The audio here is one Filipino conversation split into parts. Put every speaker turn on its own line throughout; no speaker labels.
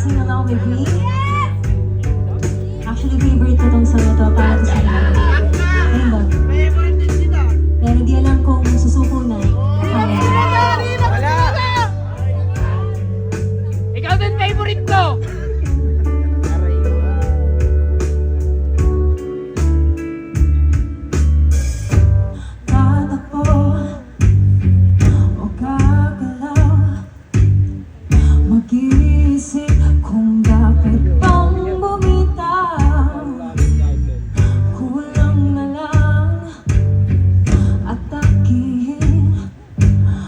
Sing along with me. Actually, favorite ko tong song na to para to sa'yo. Ayun ba? Pero di alam kung susuko na.
Ikaw din favorite ko!
Tatakbo o gagalaw, mag-iisip kung bakit bang bumitaw. Kulang na lang at takihin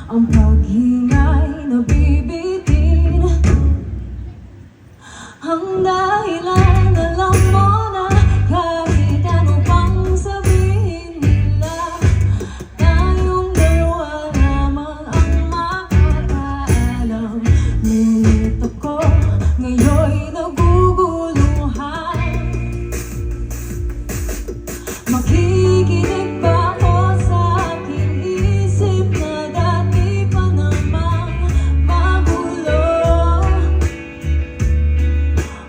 ang paghingay na bibitin. Ang dahilan alam mo na, kahit ano pang sabihin nila, tayong dalawa lamang ang makakaalam. Ngunit ako ngayon'y naguguluhan. Makikinig ba ako sa aking isip na dati pa namang magulo?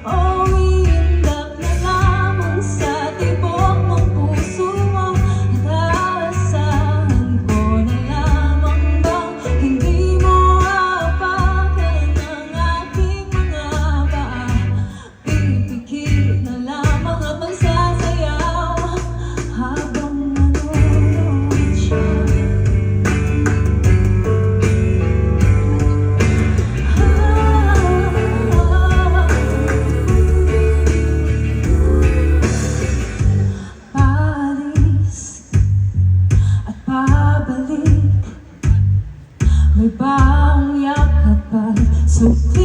O iindak na lamang sa tibok ng puso mo, at aasahan ko na lamang bang hindi mo aapakan ang aking mga paa? Pipikit na lamang at magsasayaw habang nanonood siya. Paalis at pabalik, may bang yakap at sukli.